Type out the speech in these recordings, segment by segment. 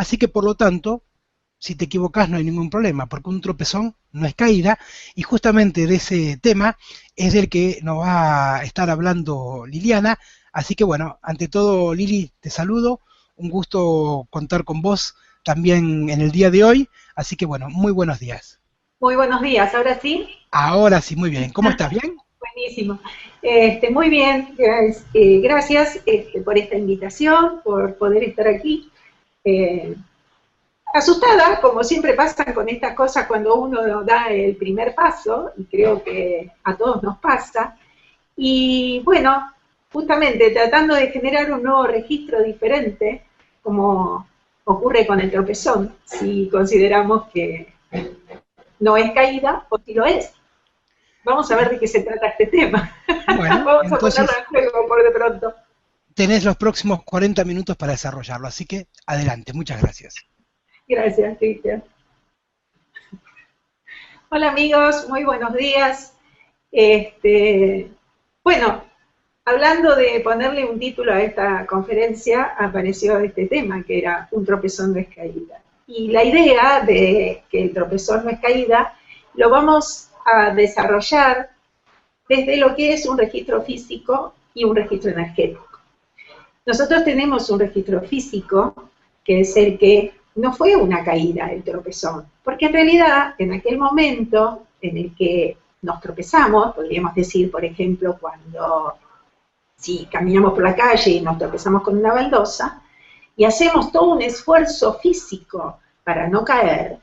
Así que por lo tanto, si te equivocás no hay ningún problema, porque un tropezón no es caída, y justamente de ese tema es del que nos va a estar hablando Liliana. Así que bueno, ante todo Lili, te saludo, un gusto contar con vos también en el día de hoy, así que bueno, muy buenos días. Muy buenos días, ahora sí. Ahora sí, muy bien, ¿cómo estás? ¿Bien? Buenísimo. Muy bien, gracias por esta invitación, por poder estar aquí. Eh, Asustada, como siempre pasa con estas cosas cuando uno da el primer paso, y creo que a todos nos pasa. Y bueno, justamente tratando de generar un nuevo registro diferente, como ocurre con el tropezón, si consideramos que no es caída o si lo es. Vamos a ver de qué se trata este tema. Bueno, Vamos a ponerlo entonces en juego por de pronto. tenés los próximos 40 minutos para desarrollarlo, así que adelante, muchas gracias. Gracias, Cristian. Hola amigos, muy buenos días. Este, bueno, hablando de ponerle un título a esta conferencia, apareció este tema, que era un tropezón no es caída. Y la idea de que el tropezón no es caída lo vamos a desarrollar desde lo que es un registro físico y un registro energético. Nosotros tenemos un registro físico, que es el que no fue una caída el tropezón, porque en realidad en aquel momento en el que nos tropezamos, podríamos decir, por ejemplo, cuando si caminamos por la calle y nos tropezamos con una baldosa, y hacemos todo un esfuerzo físico para no caer,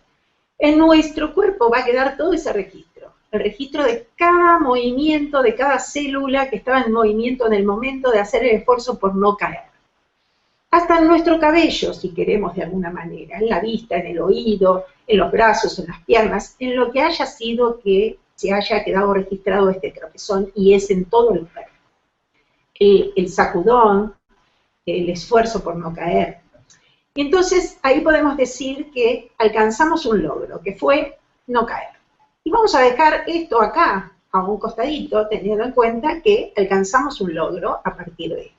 en nuestro cuerpo va a quedar todo ese registro. El registro de cada movimiento, de cada célula que estaba en movimiento en el momento de hacer el esfuerzo por no caer. Hasta en nuestro cabello, si queremos de alguna manera, en la vista, en el oído, en los brazos, en las piernas, en lo que haya sido que se haya quedado registrado este tropezón, y es en todo el cuerpo. El sacudón, el esfuerzo por no caer. Y entonces ahí podemos decir que alcanzamos un logro, que fue no caer. Y vamos a dejar esto acá, a un costadito, teniendo en cuenta que alcanzamos un logro a partir de esto.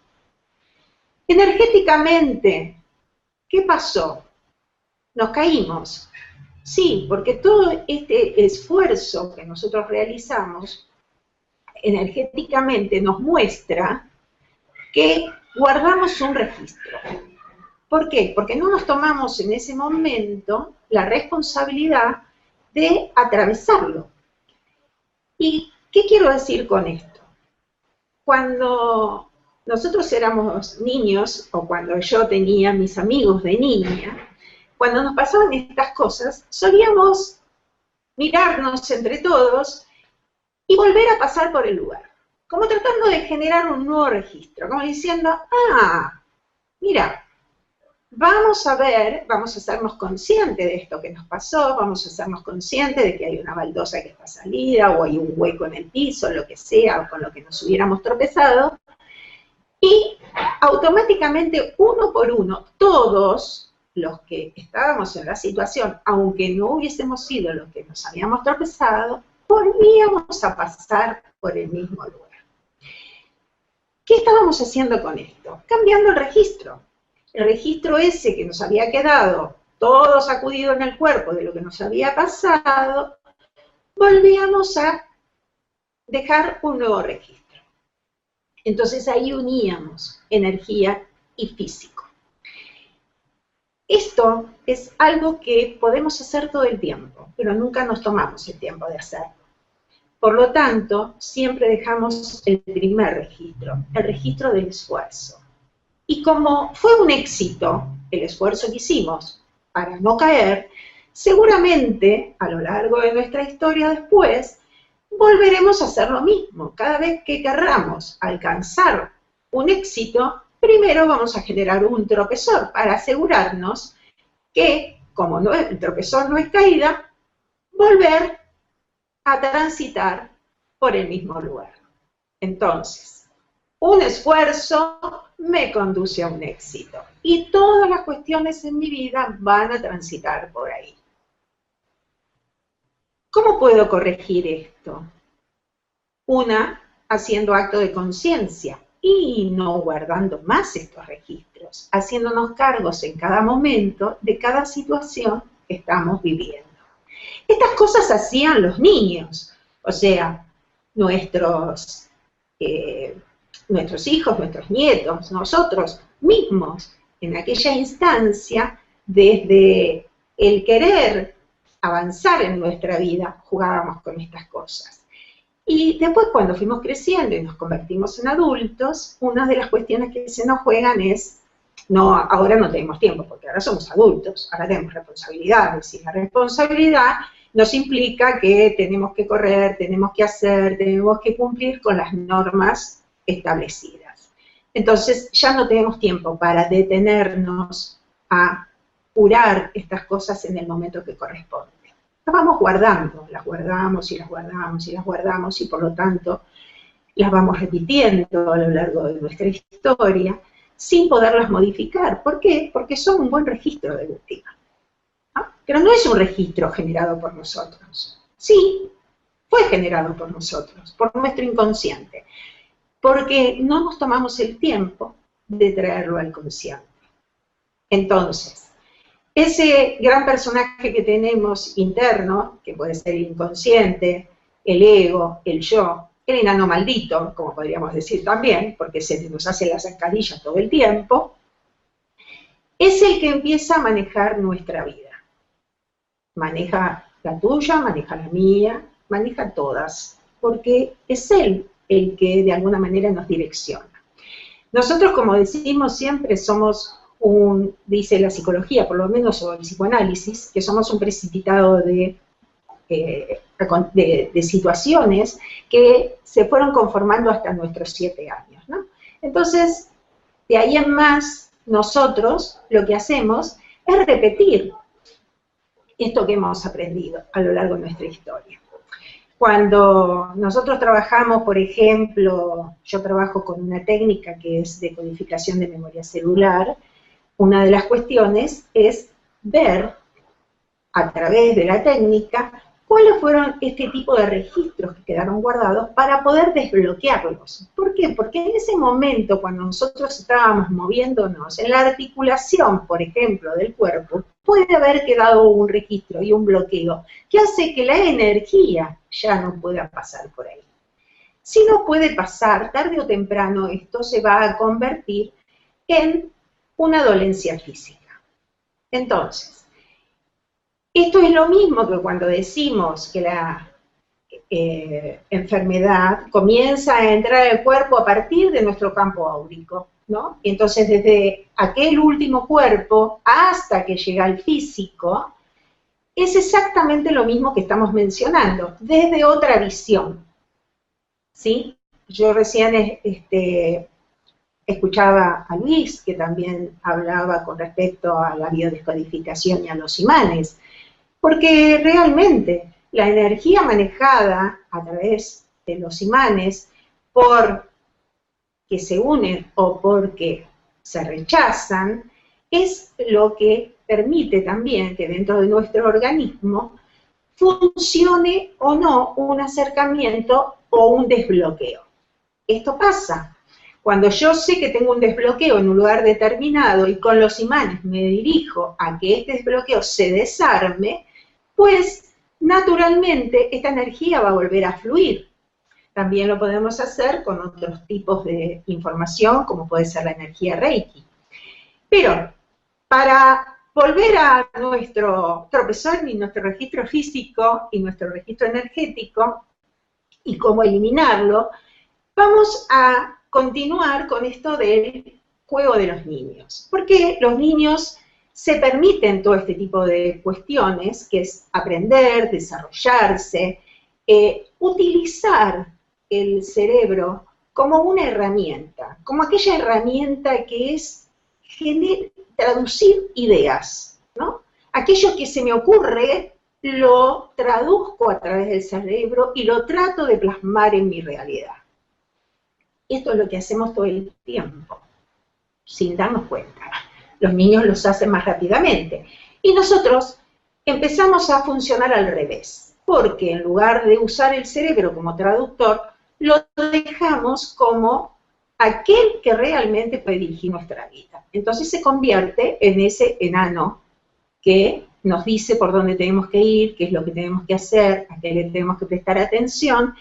Energéticamente, ¿qué pasó? Nos caímos. Sí, porque todo este esfuerzo que nosotros realizamos energéticamente nos muestra que guardamos un registro. ¿Por qué? Porque no nos tomamos en ese momento la responsabilidad de atravesarlo. ¿Y qué quiero decir con esto? Cuando nosotros éramos niños, o cuando yo tenía mis amigos de niña, cuando nos pasaban estas cosas, solíamos mirarnos entre todos y volver a pasar por el lugar, como tratando de generar un nuevo registro, como diciendo, mira, vamos a ver, vamos a hacernos conscientes de esto que nos pasó, vamos a hacernos conscientes de que hay una baldosa que está salida, o hay un hueco en el piso, lo que sea, o con lo que nos hubiéramos tropezado, y automáticamente, uno por uno, todos los que estábamos en la situación, aunque no hubiésemos sido los que nos habíamos tropezado, volvíamos a pasar por el mismo lugar. ¿Qué estábamos haciendo con esto? Cambiando el registro. El registro ese que nos había quedado todo sacudido en el cuerpo de lo que nos había pasado, volvíamos a dejar un nuevo registro. Entonces ahí uníamos energía y físico. Esto es algo que podemos hacer todo el tiempo, pero nunca nos tomamos el tiempo de hacerlo. Por lo tanto, siempre dejamos el primer registro, el registro del esfuerzo. Y como fue un éxito el esfuerzo que hicimos para no caer, seguramente a lo largo de nuestra historia después, volveremos a hacer lo mismo. Cada vez que querramos alcanzar un éxito, primero vamos a generar un tropezón para asegurarnos que, como no, el tropezón no es caída, volver a transitar por el mismo lugar. Entonces, un esfuerzo me conduce a un éxito. Y todas las cuestiones en mi vida van a transitar por ahí. ¿Cómo puedo corregir esto? Una, haciendo acto de conciencia. y no guardando más estos registros, haciéndonos cargos en cada momento de cada situación que estamos viviendo. Estas cosas hacían los niños, o sea, nuestros hijos, nuestros nietos, nosotros mismos, en aquella instancia, desde el querer avanzar en nuestra vida, jugábamos con estas cosas. Y después, cuando fuimos creciendo y nos convertimos en adultos, una de las cuestiones que se nos juegan es, no, ahora no tenemos tiempo, porque ahora somos adultos, ahora tenemos responsabilidades, y la responsabilidad nos implica que tenemos que correr, tenemos que hacer, tenemos que cumplir con las normas establecidas. Entonces, ya no tenemos tiempo para detenernos a curar estas cosas en el momento que corresponde. Las vamos guardando, las guardamos y las guardamos y las guardamos, y por lo tanto las vamos repitiendo a lo largo de nuestra historia sin poderlas modificar. ¿Por qué? Porque son un buen registro de última, ¿no? Pero no es un registro generado por nosotros. Sí, fue generado por nosotros, por nuestro inconsciente, porque no nos tomamos el tiempo de traerlo al consciente. Entonces, ese gran personaje que tenemos interno, que puede ser el inconsciente, el ego, el yo, el enano maldito, como podríamos decir también, porque se nos hace la zancadilla todo el tiempo, es el que empieza a manejar nuestra vida. Maneja la tuya, maneja la mía, maneja todas, porque es él el que de alguna manera nos direcciona. Nosotros, como decimos siempre, somos dice la psicología, por lo menos, o el psicoanálisis, que somos un precipitado de situaciones que se fueron conformando hasta nuestros 7 años, ¿no? Entonces, de ahí en más, nosotros lo que hacemos es repetir esto que hemos aprendido a lo largo de nuestra historia. Cuando nosotros trabajamos, por ejemplo, yo trabajo con una técnica que es de codificación de memoria celular. Una de las cuestiones es ver, a través de la técnica, cuáles fueron este tipo de registros que quedaron guardados para poder desbloquearlos. ¿Por qué? Porque en ese momento, cuando nosotros estábamos moviéndonos en la articulación, por ejemplo, del cuerpo, puede haber quedado un registro y un bloqueo que hace que la energía ya no pueda pasar por ahí. Si no puede pasar, tarde o temprano esto se va a convertir en una dolencia física. Entonces, esto es lo mismo que cuando decimos que la enfermedad comienza a entrar al cuerpo a partir de nuestro campo áurico, ¿no? Entonces, desde aquel último cuerpo hasta que llega al físico, es exactamente lo mismo que estamos mencionando, desde otra visión, ¿sí? Yo recién escuchaba a Luis, que también hablaba con respecto a la biodescodificación y a los imanes, porque realmente la energía manejada a través de los imanes, porque se unen o porque se rechazan, es lo que permite también que dentro de nuestro organismo funcione o no un acercamiento o un desbloqueo. Esto pasa. Cuando yo sé que tengo un desbloqueo en un lugar determinado y con los imanes me dirijo a que este desbloqueo se desarme, pues naturalmente esta energía va a volver a fluir. También lo podemos hacer con otros tipos de información, como puede ser la energía Reiki. Pero para volver a nuestro tropezón y nuestro registro físico y nuestro registro energético y cómo eliminarlo, vamos a continuar con esto del juego de los niños. Porque los niños se permiten todo este tipo de cuestiones, que es aprender, desarrollarse, utilizar el cerebro como una herramienta, como aquella herramienta que es traducir ideas, ¿no? Aquello que se me ocurre lo traduzco a través del cerebro y lo trato de plasmar en mi realidad. Esto es lo que hacemos todo el tiempo, sin darnos cuenta. Los niños los hacen más rápidamente. Y nosotros empezamos a funcionar al revés, porque en lugar de usar el cerebro como traductor, lo dejamos como aquel que realmente puede dirigir nuestra vida. Entonces se convierte en ese enano que nos dice por dónde tenemos que ir, qué es lo que tenemos que hacer, a qué le tenemos que prestar atención,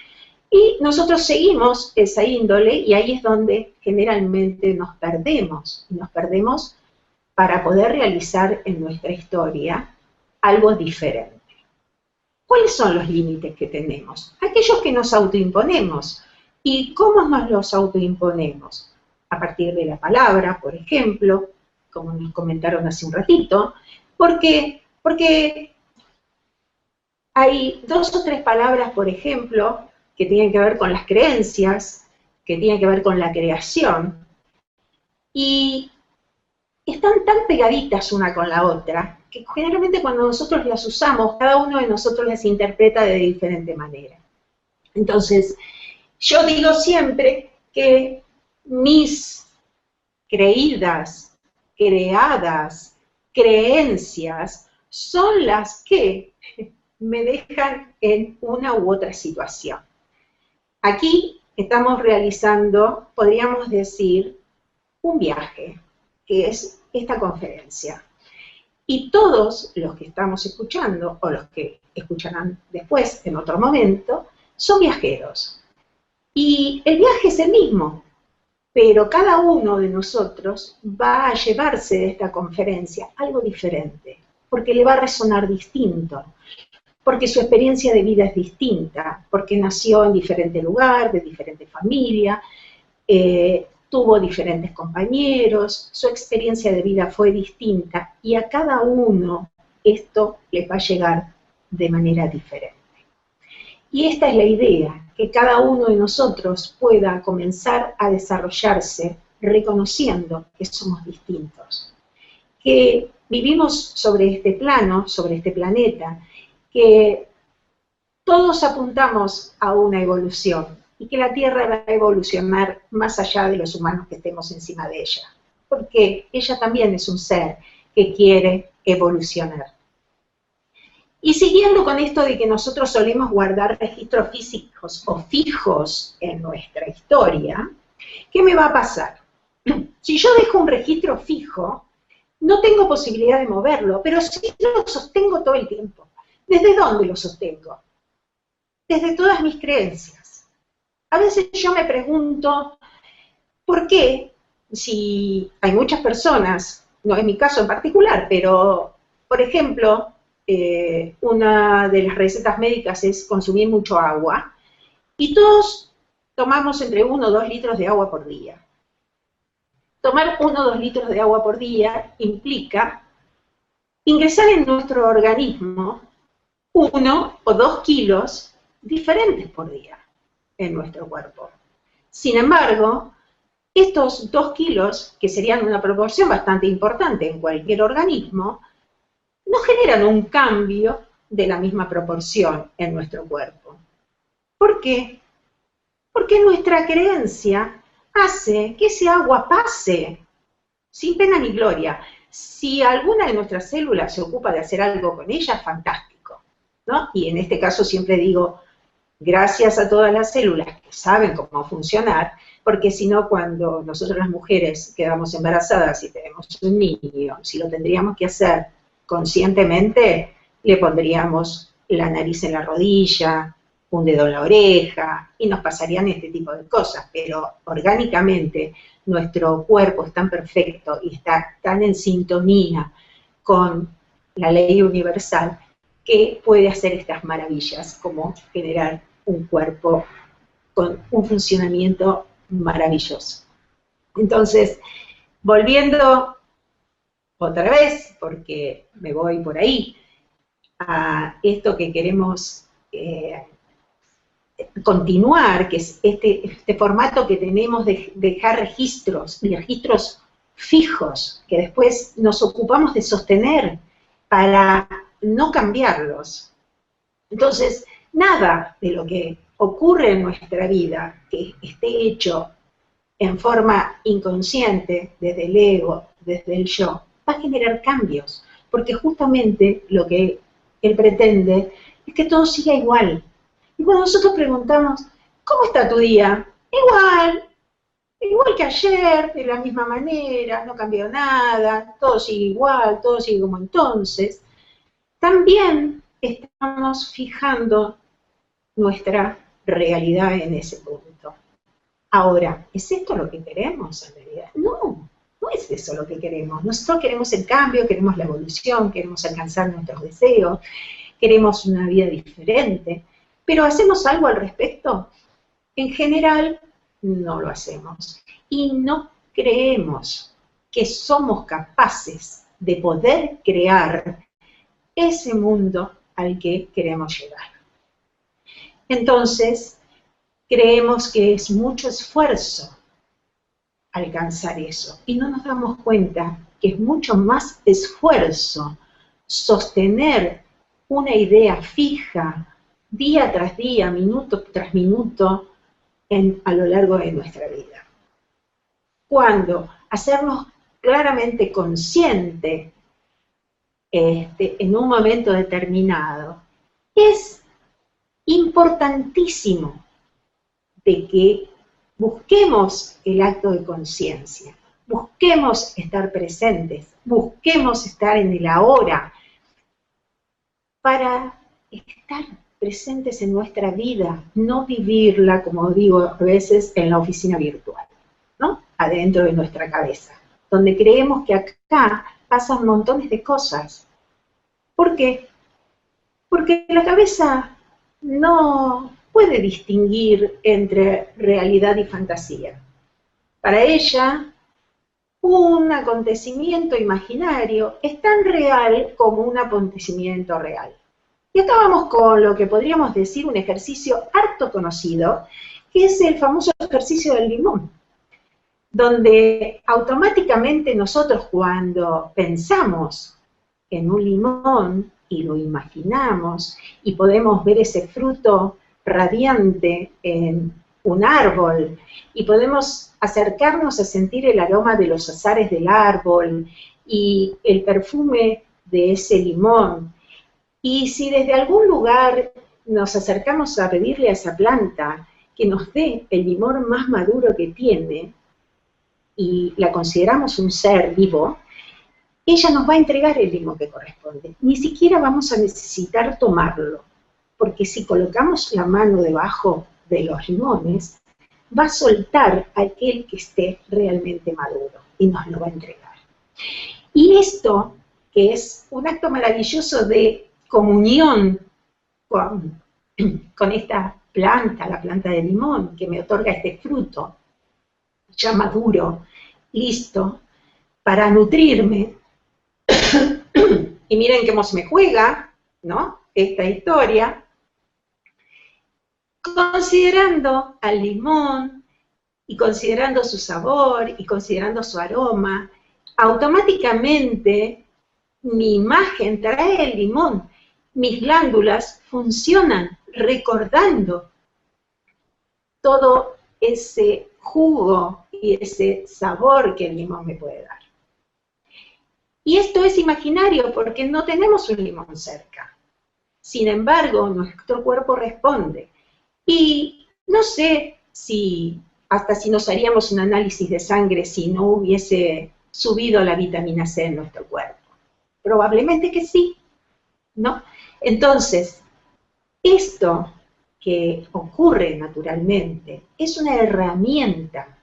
y nosotros seguimos esa índole, y ahí es donde generalmente nos perdemos, y nos perdemos para poder realizar en nuestra historia algo diferente. ¿Cuáles son los límites que tenemos? Aquellos que nos autoimponemos. ¿Y cómo nos los autoimponemos? A partir de la palabra, por ejemplo, como nos comentaron hace un ratito, porque hay 2 o 3 palabras, por ejemplo, que tienen que ver con las creencias, que tienen que ver con la creación, y están tan pegaditas una con la otra, que generalmente cuando nosotros las usamos, cada uno de nosotros las interpreta de diferente manera. Entonces, yo digo siempre que mis creídas, creadas, creencias, son las que me dejan en una u otra situación. Aquí estamos realizando, podríamos decir, un viaje, que es esta conferencia. Y todos los que estamos escuchando, o los que escucharán después, en otro momento, son viajeros. Y el viaje es el mismo, pero cada uno de nosotros va a llevarse de esta conferencia algo diferente, porque le va a resonar distinto, porque su experiencia de vida es distinta, porque nació en diferente lugar, de diferente familia, tuvo diferentes compañeros, su experiencia de vida fue distinta, y a cada uno esto les va a llegar de manera diferente. Y esta es la idea, que cada uno de nosotros pueda comenzar a desarrollarse reconociendo que somos distintos, que vivimos sobre este plano, sobre este planeta, que todos apuntamos a una evolución y que la Tierra va a evolucionar más allá de los humanos que estemos encima de ella, porque ella también es un ser que quiere evolucionar. Y siguiendo con esto de que nosotros solemos guardar registros físicos o fijos en nuestra historia, ¿qué me va a pasar? Si yo dejo un registro fijo, no tengo posibilidad de moverlo, pero si yo lo sostengo todo el tiempo. ¿Desde dónde lo sostengo? Desde todas mis creencias. A veces yo me pregunto, ¿por qué? Si hay muchas personas, no es mi caso en particular, pero, por ejemplo, una de las recetas médicas es consumir mucho agua, y todos tomamos entre 1 o 2 litros de agua por día. Tomar 1 o 2 litros de agua por día implica ingresar en nuestro organismo 1 o 2 kilos diferentes por día en nuestro cuerpo. Sin embargo, estos 2 kilos, que serían una proporción bastante importante en cualquier organismo, no generan un cambio de la misma proporción en nuestro cuerpo. ¿Por qué? Porque nuestra creencia hace que ese agua pase sin pena ni gloria. Si alguna de nuestras células se ocupa de hacer algo con ella, fantástico, ¿no? Y en este caso siempre digo, gracias a todas las células que saben cómo funcionar, porque si no, cuando nosotros las mujeres quedamos embarazadas y tenemos un niño, si lo tendríamos que hacer conscientemente, le pondríamos la nariz en la rodilla, un dedo en la oreja, y nos pasarían este tipo de cosas, pero orgánicamente nuestro cuerpo es tan perfecto y está tan en sintonía con la ley universal que puede hacer estas maravillas, como generar un cuerpo con un funcionamiento maravilloso. Entonces, volviendo otra vez, porque me voy por ahí, a esto que queremos continuar, que es este formato que tenemos de dejar registros fijos, que después nos ocupamos de sostener para no cambiarlos. Entonces, nada de lo que ocurre en nuestra vida que esté hecho en forma inconsciente, desde el ego, desde el yo, va a generar cambios, porque justamente lo que él pretende es que todo siga igual. Y cuando nosotros preguntamos, ¿cómo está tu día? Igual. igual que ayer, de la misma manera, no cambió nada, todo sigue igual, todo sigue como entonces, también estamos fijando nuestra realidad en ese punto. Ahora, ¿es esto lo que queremos en realidad? No, no es eso lo que queremos. Nosotros queremos el cambio, queremos la evolución, queremos alcanzar nuestros deseos, queremos una vida diferente, pero ¿hacemos algo al respecto? En general, no lo hacemos. Y no creemos que somos capaces de poder crear ese mundo al que queremos llegar. Entonces, creemos que es mucho esfuerzo alcanzar eso. Y no nos damos cuenta que es mucho más esfuerzo sostener una idea fija, día tras día, minuto tras minuto, a lo largo de nuestra vida. Cuando hacernos claramente consciente en un momento determinado, es importantísimo de que busquemos el acto de conciencia, busquemos estar presentes, busquemos estar en el ahora, para estar presentes en nuestra vida, no vivirla, como digo a veces, en la oficina virtual, ¿no? Adentro de nuestra cabeza, donde creemos que acá pasan montones de cosas. ¿Por qué? Porque la cabeza no puede distinguir entre realidad y fantasía. Para ella, un acontecimiento imaginario es tan real como un acontecimiento real. Y acá vamos con lo que podríamos decir un ejercicio harto conocido, que es el famoso ejercicio del limón, donde automáticamente nosotros cuando pensamos en un limón y lo imaginamos y podemos ver ese fruto radiante en un árbol y podemos acercarnos a sentir el aroma de los azares del árbol y el perfume de ese limón. Y si desde algún lugar nos acercamos a pedirle a esa planta que nos dé el limón más maduro que tiene y la consideramos un ser vivo, ella nos va a entregar el limón que corresponde. Ni siquiera vamos a necesitar tomarlo, porque si colocamos la mano debajo de los limones, va a soltar aquel que esté realmente maduro y nos lo va a entregar. Y esto, que es un acto maravilloso de comunión con esta planta, la planta de limón, que me otorga este fruto, ya maduro, listo, para nutrirme. Y miren cómo se me juega, ¿no? Esta historia, considerando al limón y considerando su sabor y considerando su aroma, automáticamente mi imagen trae el limón. Mis glándulas funcionan recordando todo ese jugo y ese sabor que el limón me puede dar. Y esto es imaginario porque no tenemos un limón cerca. Sin embargo, nuestro cuerpo responde. Y no sé si, hasta si nos haríamos un análisis de sangre si no hubiese subido la vitamina C en nuestro cuerpo. Probablemente que sí, ¿no? Entonces, esto que ocurre naturalmente es una herramienta.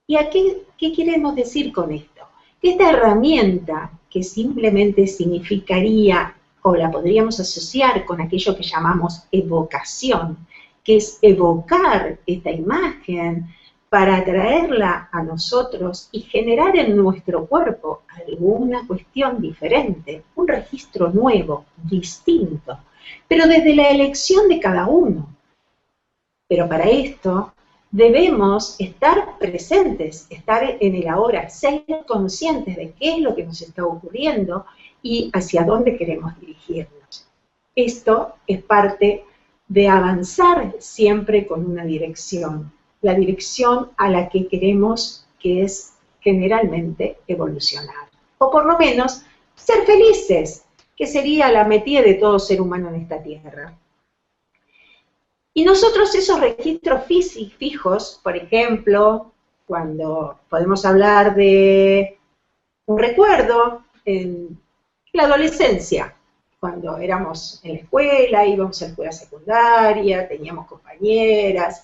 ¿Y a qué queremos decir con esto? Que esta herramienta, que simplemente significaría, o la podríamos asociar con aquello que llamamos evocación, que es evocar esta imagen para traerla a nosotros y generar en nuestro cuerpo alguna cuestión diferente, un registro nuevo, distinto, pero desde la elección de cada uno. Pero para esto debemos estar presentes, estar en el ahora, ser conscientes de qué es lo que nos está ocurriendo y hacia dónde queremos dirigirnos. Esto es parte de avanzar siempre con una dirección, la dirección a la que queremos, que es generalmente evolucionar. O por lo menos ser felices, que sería la metida de todo ser humano en esta tierra. Y nosotros esos registros fijos, por ejemplo, cuando podemos hablar de un recuerdo en la adolescencia, cuando éramos en la escuela, íbamos a la escuela secundaria, teníamos compañeras,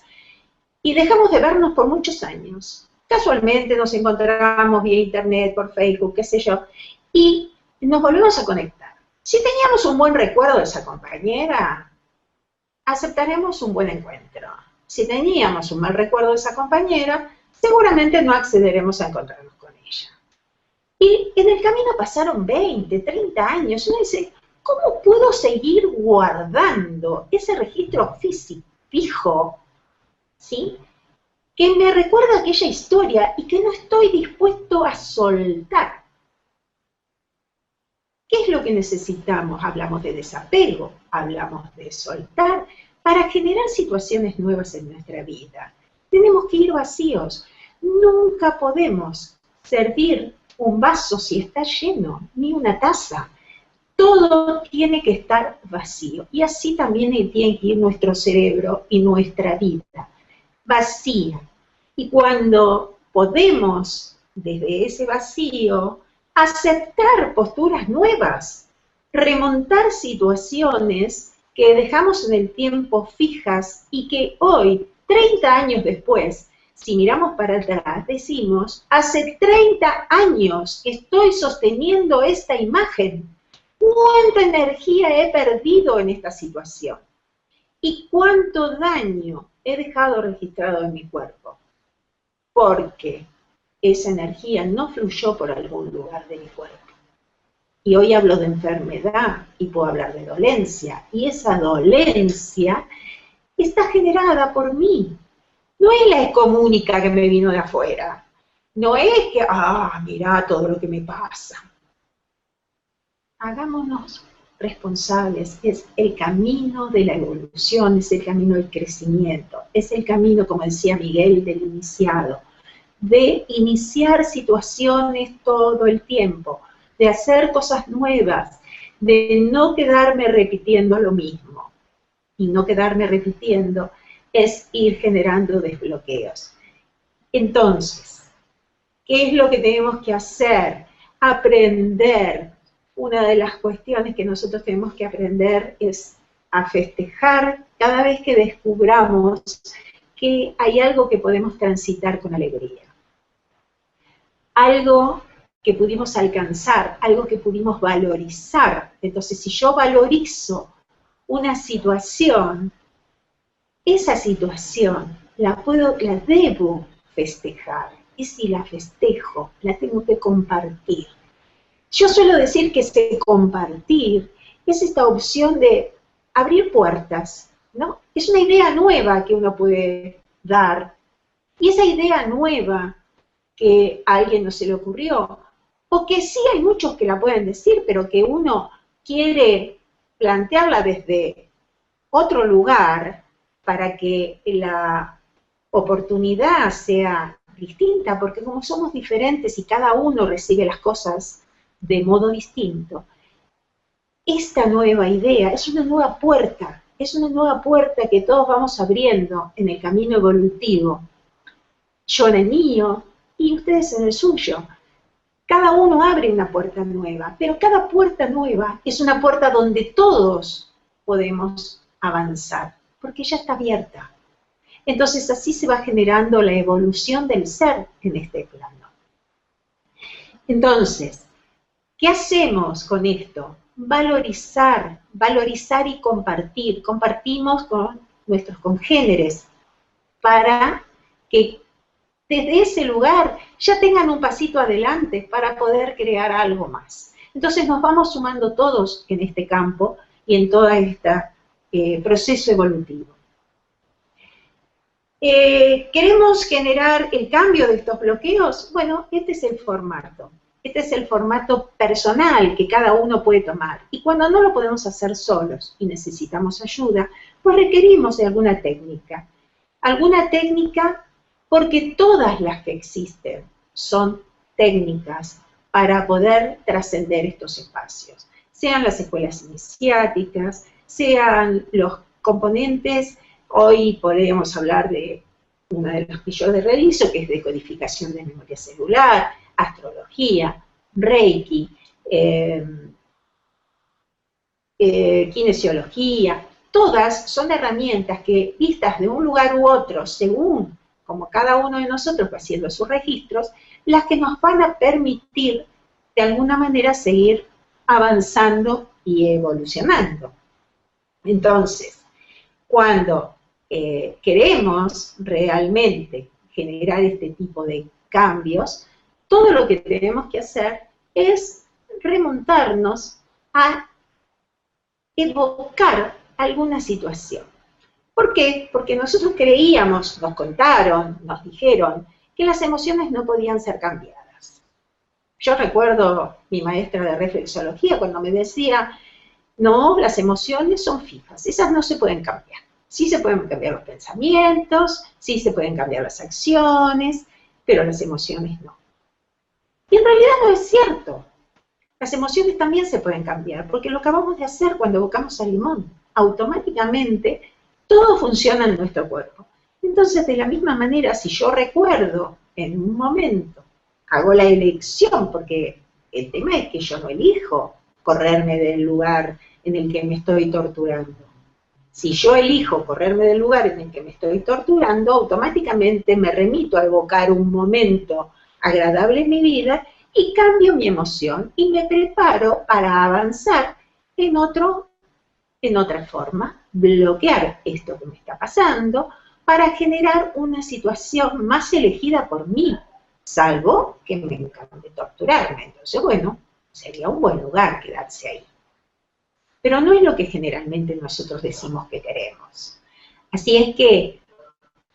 y dejamos de vernos por muchos años. Casualmente nos encontramos vía internet, por Facebook, qué sé yo, y nos volvemos a conectar. Si teníamos un buen recuerdo de esa compañera, aceptaremos un buen encuentro. Si teníamos un mal recuerdo de esa compañera, seguramente no accederemos a encontrarnos con ella. Y en el camino pasaron 20, 30 años, y uno dice, ¿cómo puedo seguir guardando ese registro físico, fijo, ¿sí?, que me recuerda aquella historia y que no estoy dispuesto a soltar? ¿Qué es lo que necesitamos? Hablamos de desapego, hablamos de soltar para generar situaciones nuevas en nuestra vida. Tenemos que ir vacíos. Nunca podemos servir un vaso si está lleno, ni una taza. Todo tiene que estar vacío. Y así también tiene que ir nuestro cerebro y nuestra vida, vacía. Y cuando podemos, desde ese vacío, aceptar posturas nuevas, remontar situaciones que dejamos en el tiempo fijas y que hoy, 30 años después, si miramos para atrás, decimos, hace 30 años estoy sosteniendo esta imagen. ¿Cuánta energía he perdido en esta situación? ¿Y cuánto daño he dejado registrado en mi cuerpo? Porque esa energía no fluyó por algún lugar de mi cuerpo. Y hoy hablo de enfermedad y puedo hablar de dolencia. Y esa dolencia está generada por mí. No es la excomunica que me vino de afuera. No es que, mirá todo lo que me pasa. Hagámonos responsables. Es el camino de la evolución, es el camino del crecimiento, es el camino, como decía Miguel, del iniciado, de iniciar situaciones todo el tiempo, de hacer cosas nuevas, de no quedarme repitiendo lo mismo. Y no quedarme repitiendo es ir generando desbloqueos. Entonces, ¿qué es lo que tenemos que hacer? Aprender. Una de las cuestiones que nosotros tenemos que aprender es a festejar cada vez que descubramos que hay algo que podemos transitar con alegría. Algo que pudimos alcanzar, algo que pudimos valorizar. Entonces, si yo valorizo una situación, esa situación la debo festejar. Y si la festejo, la tengo que compartir. Yo suelo decir que ese compartir es esta opción de abrir puertas, ¿no? Es una idea nueva que uno puede dar. Y esa idea nueva que a alguien no se le ocurrió, o que sí hay muchos que la pueden decir, pero que uno quiere plantearla desde otro lugar para que la oportunidad sea distinta, porque como somos diferentes y cada uno recibe las cosas de modo distinto, esta nueva idea es una nueva puerta que todos vamos abriendo en el camino evolutivo. Yo en el mío y ustedes en el suyo. Cada uno abre una puerta nueva, pero cada puerta nueva es una puerta donde todos podemos avanzar, porque ya está abierta. Entonces así se va generando la evolución del ser en este plano. Entonces, ¿qué hacemos con esto? Valorizar y compartir. Compartimos con nuestros congéneres para que desde ese lugar ya tengan un pasito adelante para poder crear algo más. Entonces nos vamos sumando todos en este campo y en todo este proceso evolutivo. ¿Queremos generar el cambio de estos bloqueos? Bueno, este es el formato. Este es el formato personal que cada uno puede tomar. Y cuando no lo podemos hacer solos y necesitamos ayuda, pues requerimos de alguna técnica. Alguna técnica porque todas las que existen son técnicas para poder trascender estos espacios. Sean las escuelas iniciáticas, sean los componentes, hoy podríamos hablar de uno de los que yo realizo, que es decodificación de memoria celular, astrología, Reiki, kinesiología, todas son herramientas que, vistas de un lugar u otro, según como cada uno de nosotros va haciendo sus registros, las que nos van a permitir, de alguna manera, seguir avanzando y evolucionando. Entonces, cuando queremos realmente generar este tipo de cambios, todo lo que tenemos que hacer es remontarnos a evocar alguna situación. ¿Por qué? Porque nosotros creíamos, nos contaron, nos dijeron, que las emociones no podían ser cambiadas. Yo recuerdo mi maestra de reflexología cuando me decía, no, las emociones son fijas, esas no se pueden cambiar. Sí se pueden cambiar los pensamientos, sí se pueden cambiar las acciones, pero las emociones no. Y en realidad no es cierto. Las emociones también se pueden cambiar, porque lo acabamos de hacer cuando evocamos al limón. Automáticamente todo funciona en nuestro cuerpo. Entonces, de la misma manera, si yo recuerdo en un momento, hago la elección, porque el tema es que yo no elijo correrme del lugar en el que me estoy torturando. Si yo elijo correrme del lugar en el que me estoy torturando, automáticamente me remito a evocar un momento agradable en mi vida y cambio mi emoción y me preparo para avanzar en otra forma, bloquear esto que me está pasando para generar una situación más elegida por mí, salvo que me encante torturarme. Entonces, bueno, sería un buen lugar quedarse ahí. Pero no es lo que generalmente nosotros decimos que queremos. Así es que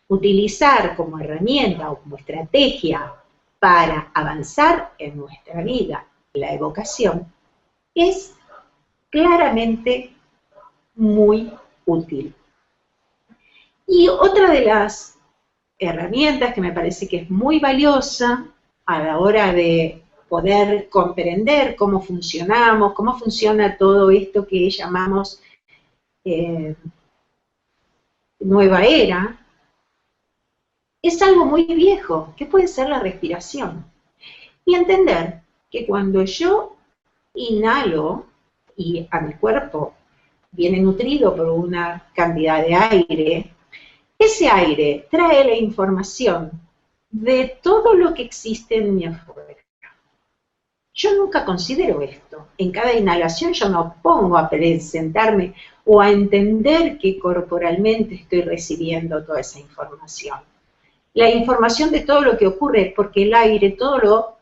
utilizar como herramienta o como estrategia para avanzar en nuestra vida la evocación es claramente muy útil. Y otra de las herramientas que me parece que es muy valiosa a la hora de poder comprender cómo funcionamos, cómo funciona todo esto que llamamos nueva era, es algo muy viejo, que puede ser la respiración. Y entender que cuando yo inhalo y a mi cuerpo viene nutrido por una cantidad de aire, ese aire trae la información de todo lo que existe en mi afuera. Yo nunca considero esto. En cada inhalación yo no pongo a presentarme o a entender que corporalmente estoy recibiendo toda esa información. La información de todo lo que ocurre, porque el aire todo lo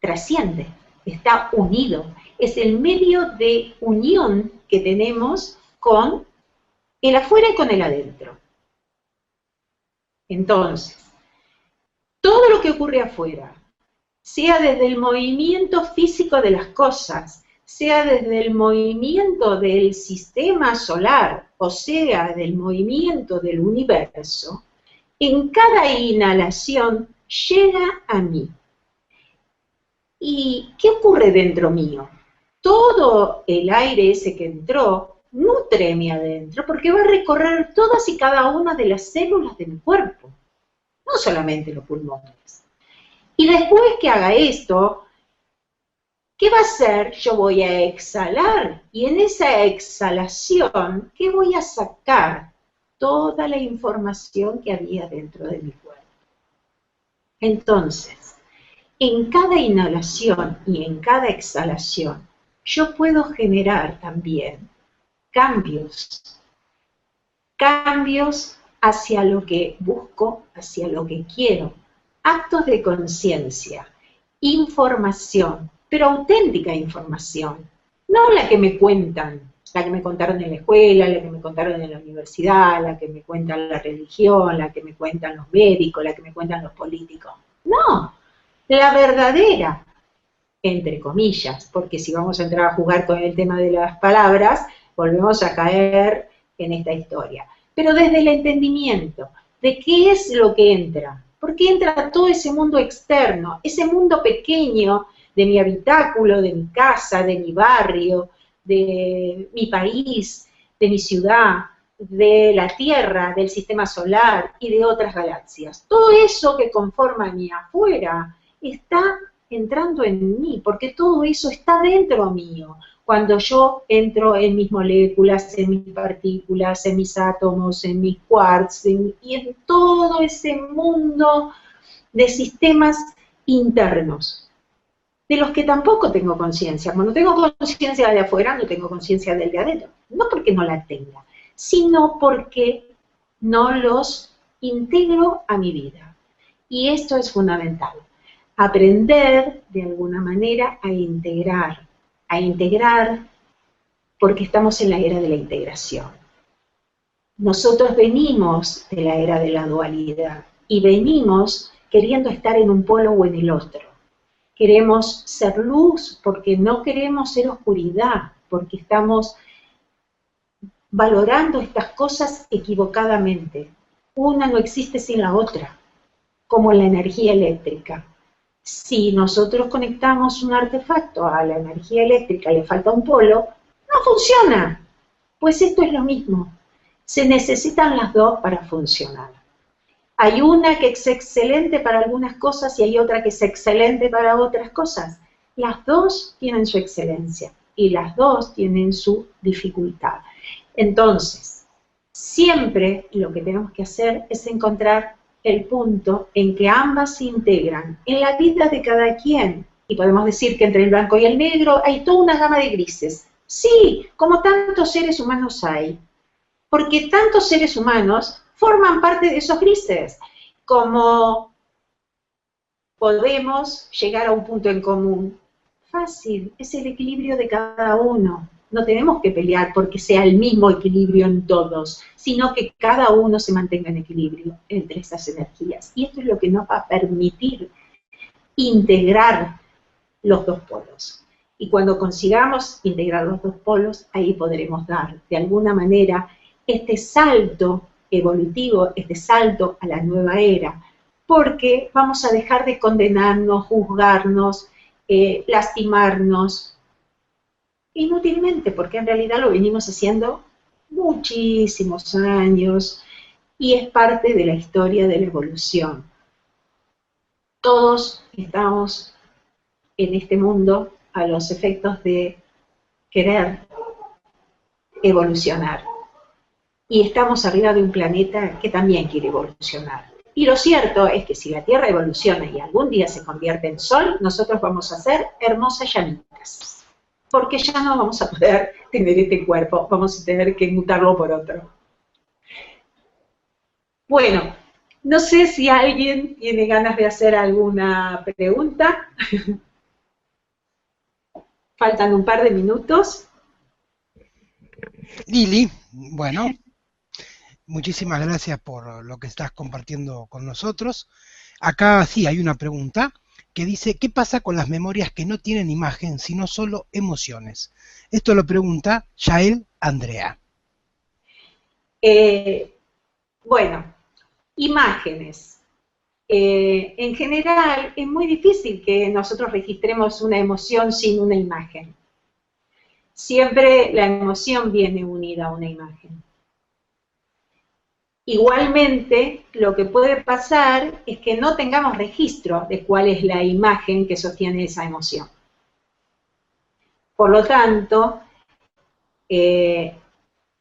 trasciende, está unido. Es el medio de unión que tenemos con el afuera y con el adentro. Entonces, todo lo que ocurre afuera, sea desde el movimiento físico de las cosas, sea desde el movimiento del sistema solar, o sea, del movimiento del universo, en cada inhalación llega a mí. ¿Y qué ocurre dentro mío? Todo el aire ese que entró nutre mi adentro porque va a recorrer todas y cada una de las células de mi cuerpo, no solamente los pulmones. Y después que haga esto, ¿qué va a hacer? Yo voy a exhalar y en esa exhalación, ¿qué voy a sacar? Toda la información que había dentro de mi cuerpo. Entonces, en cada inhalación y en cada exhalación, yo puedo generar también cambios hacia lo que busco, hacia lo que quiero, actos de conciencia, información, pero auténtica información, no la que me cuentan, la que me contaron en la escuela, la que me contaron en la universidad, la que me cuentan la religión, la que me cuentan los médicos, la que me cuentan los políticos. No, la verdadera, entre comillas, porque si vamos a entrar a jugar con el tema de las palabras, volvemos a caer en esta historia. Pero desde el entendimiento de qué es lo que entra, por qué entra todo ese mundo externo, ese mundo pequeño de mi habitáculo, de mi casa, de mi barrio, de mi país, de mi ciudad, de la Tierra, del sistema solar y de otras galaxias. Todo eso que conforma mi afuera está entrando en mí, porque todo eso está dentro mío. Cuando yo entro en mis moléculas, en mis partículas, en mis átomos, en mis quarks, y en todo ese mundo de sistemas internos, de los que tampoco tengo conciencia. Cuando tengo conciencia de afuera, no tengo conciencia del de adentro. No porque no la tenga, sino porque no los integro a mi vida. Y esto es fundamental. Aprender, de alguna manera, a integrar porque estamos en la era de la integración. Nosotros venimos de la era de la dualidad y venimos queriendo estar en un polo o en el otro. Queremos ser luz porque no queremos ser oscuridad, porque estamos valorando estas cosas equivocadamente. Una no existe sin la otra, como la energía eléctrica. Si nosotros conectamos un artefacto a la energía eléctrica y le falta un polo, no funciona. Pues esto es lo mismo. Se necesitan las dos para funcionar. Hay una que es excelente para algunas cosas y hay otra que es excelente para otras cosas. Las dos tienen su excelencia y las dos tienen su dificultad. Entonces, siempre lo que tenemos que hacer es encontrar el punto en que ambas se integran en la vida de cada quien. Y podemos decir que entre el blanco y el negro hay toda una gama de grises. Sí, como tantos seres humanos hay. Porque tantos seres humanos forman parte de esos grises. Como podemos llegar a un punto en común. Fácil, es el equilibrio de cada uno. No tenemos que pelear porque sea el mismo equilibrio en todos, sino que cada uno se mantenga en equilibrio entre esas energías. Y esto es lo que nos va a permitir integrar los dos polos. Y cuando consigamos integrar los dos polos, ahí podremos dar, de alguna manera, este salto evolutivo, este salto a la nueva era, porque vamos a dejar de condenarnos, juzgarnos, lastimarnos, inútilmente, porque en realidad lo venimos haciendo muchísimos años y es parte de la historia de la evolución. Todos estamos en este mundo a los efectos de querer evolucionar. Y estamos arriba de un planeta que también quiere evolucionar. Y lo cierto es que si la Tierra evoluciona y algún día se convierte en Sol, nosotros vamos a ser hermosas llamitas. Porque ya no vamos a poder tener este cuerpo, vamos a tener que mutarlo por otro. Bueno, no sé si alguien tiene ganas de hacer alguna pregunta. Faltan un par de minutos. Lili, bueno, muchísimas gracias por lo que estás compartiendo con nosotros. Acá sí hay una pregunta que dice, ¿qué pasa con las memorias que no tienen imagen, sino solo emociones? Esto lo pregunta Yael Andrea. Bueno, imágenes. En general, es muy difícil que nosotros registremos una emoción sin una imagen. Siempre la emoción viene unida a una imagen. Igualmente, lo que puede pasar es que no tengamos registro de cuál es la imagen que sostiene esa emoción. Por lo tanto,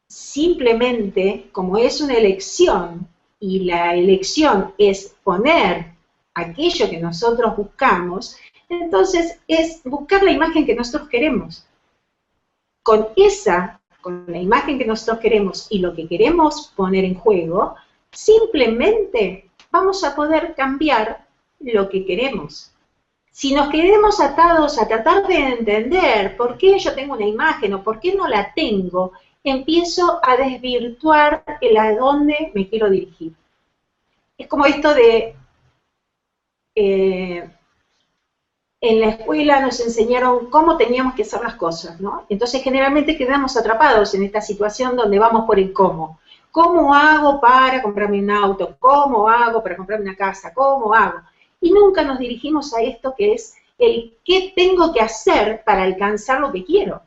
simplemente, como es una elección, y la elección es poner aquello que nosotros buscamos, entonces es buscar la imagen que nosotros queremos. Con la imagen que nosotros queremos y lo que queremos poner en juego, simplemente vamos a poder cambiar lo que queremos. Si nos quedemos atados a tratar de entender por qué yo tengo una imagen o por qué no la tengo, empiezo a desvirtuar el a dónde me quiero dirigir. Es como esto de, en la escuela nos enseñaron cómo teníamos que hacer las cosas, ¿no? Entonces generalmente quedamos atrapados en esta situación donde vamos por el cómo. ¿Cómo hago para comprarme un auto? ¿Cómo hago para comprarme una casa? ¿Cómo hago? Y nunca nos dirigimos a esto que es el qué tengo que hacer para alcanzar lo que quiero.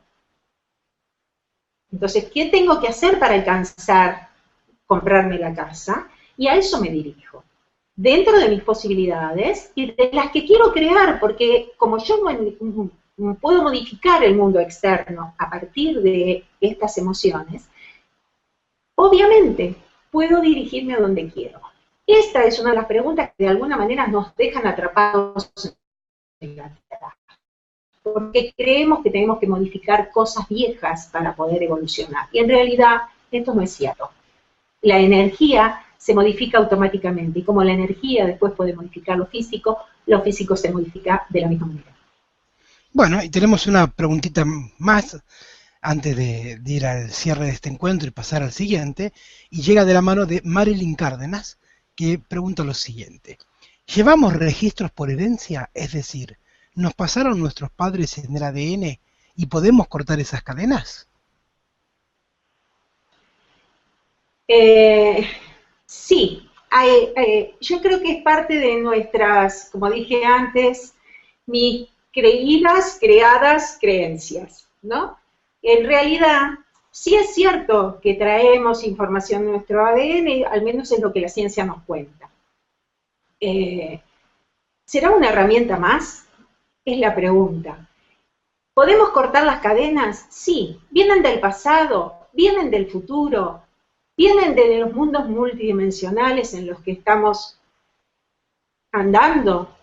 Entonces, ¿qué tengo que hacer para alcanzar comprarme la casa? Y a eso me dirijo, dentro de mis posibilidades y de las que quiero crear, porque como yo puedo modificar el mundo externo a partir de estas emociones, obviamente puedo dirigirme a donde quiero. Esta es una de las preguntas que de alguna manera nos dejan atrapados en la tierra, porque creemos que tenemos que modificar cosas viejas para poder evolucionar. Y en realidad esto no es cierto. La energía se modifica automáticamente, y como la energía después puede modificar lo físico se modifica de la misma manera. Bueno, y tenemos una preguntita más antes de ir al cierre de este encuentro y pasar al siguiente, y llega de la mano de Marilyn Cárdenas, que pregunta lo siguiente. ¿Llevamos registros por herencia? Es decir, ¿nos pasaron nuestros padres en el ADN y podemos cortar esas cadenas? Sí, yo creo que es parte de nuestras, como dije antes, mis creídas, creadas creencias, ¿no? En realidad, sí es cierto que traemos información de nuestro ADN, al menos es lo que la ciencia nos cuenta. ¿Será una herramienta más? Es la pregunta. ¿Podemos cortar las cadenas? Sí. ¿Vienen del pasado? ¿Vienen del futuro? ¿Vienen de los mundos multidimensionales en los que estamos andando?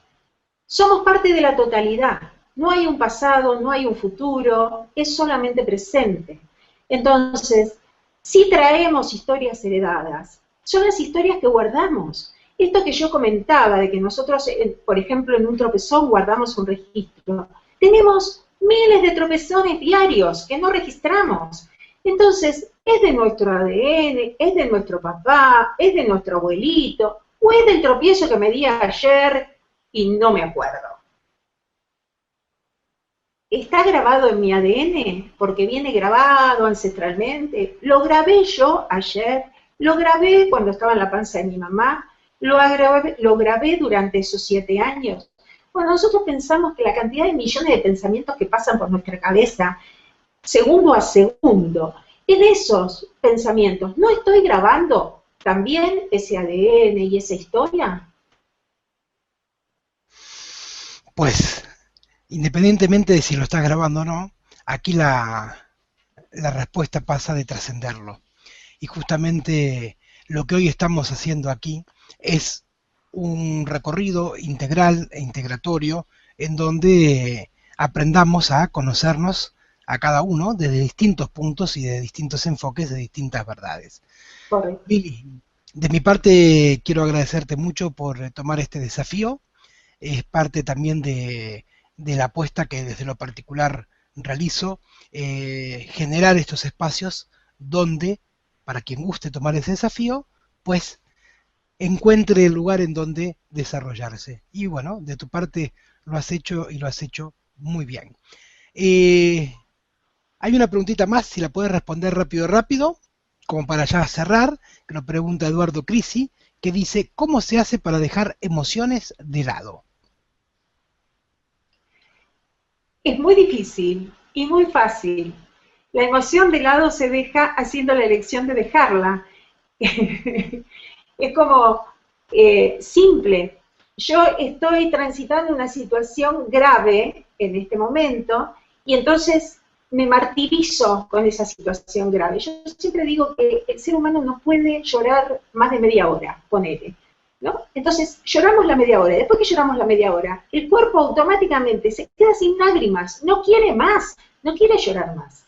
Somos parte de la totalidad. No hay un pasado, no hay un futuro, es solamente presente. Entonces, si traemos historias heredadas, son las historias que guardamos. Esto que yo comentaba, de que nosotros, por ejemplo, en un tropezón guardamos un registro, tenemos miles de tropezones diarios que no registramos. Entonces, es de nuestro ADN, es de nuestro papá, es de nuestro abuelito, o es del tropiezo que me di ayer y no me acuerdo. ¿Está grabado en mi ADN? Porque viene grabado ancestralmente. Lo grabé yo ayer, lo grabé cuando estaba en la panza de mi mamá, lo grabé durante esos 7 años. Bueno, nosotros pensamos que la cantidad de millones de pensamientos que pasan por nuestra cabeza, segundo a segundo, en esos pensamientos, ¿no estoy grabando también ese ADN y esa historia? Pues, independientemente de si lo estás grabando o no, aquí la respuesta pasa de trascenderlo. Y justamente lo que hoy estamos haciendo aquí es un recorrido integral e integratorio en donde aprendamos a conocernos a cada uno desde distintos puntos y de distintos enfoques, de distintas verdades. Correcto. Lili, de mi parte quiero agradecerte mucho por tomar este desafío. Es parte también de la apuesta que desde lo particular realizo, generar estos espacios donde, para quien guste tomar ese desafío, pues encuentre el lugar en donde desarrollarse. Y bueno, de tu parte lo has hecho y lo has hecho muy bien. Eh, Hay una preguntita más, si la puedes responder rápido, rápido, como para ya cerrar, que lo pregunta Eduardo Crisi, que dice, ¿cómo se hace para dejar emociones de lado? Es muy difícil y muy fácil. La emoción de lado se deja haciendo la elección de dejarla. Es como simple. Yo estoy transitando una situación grave en este momento y entonces me martirizo con esa situación grave. Yo siempre digo que el ser humano no puede llorar más de media hora, ponele, ¿no? Entonces lloramos la media hora. Después que lloramos la media hora, el cuerpo automáticamente se queda sin lágrimas, no quiere más, no quiere llorar más.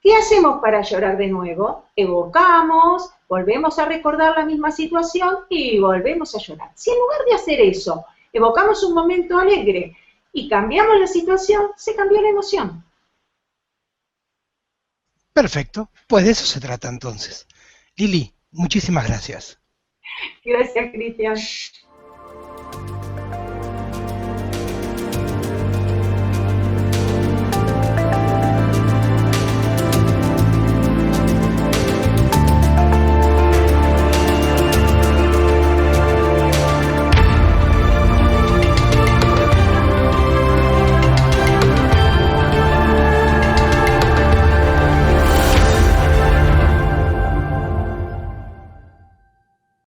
¿Qué hacemos para llorar de nuevo? Evocamos, volvemos a recordar la misma situación y volvemos a llorar. Si en lugar de hacer eso, evocamos un momento alegre y cambiamos la situación, se cambió la emoción. Perfecto, pues de eso se trata entonces. Lili, muchísimas gracias. Gracias, Cristian.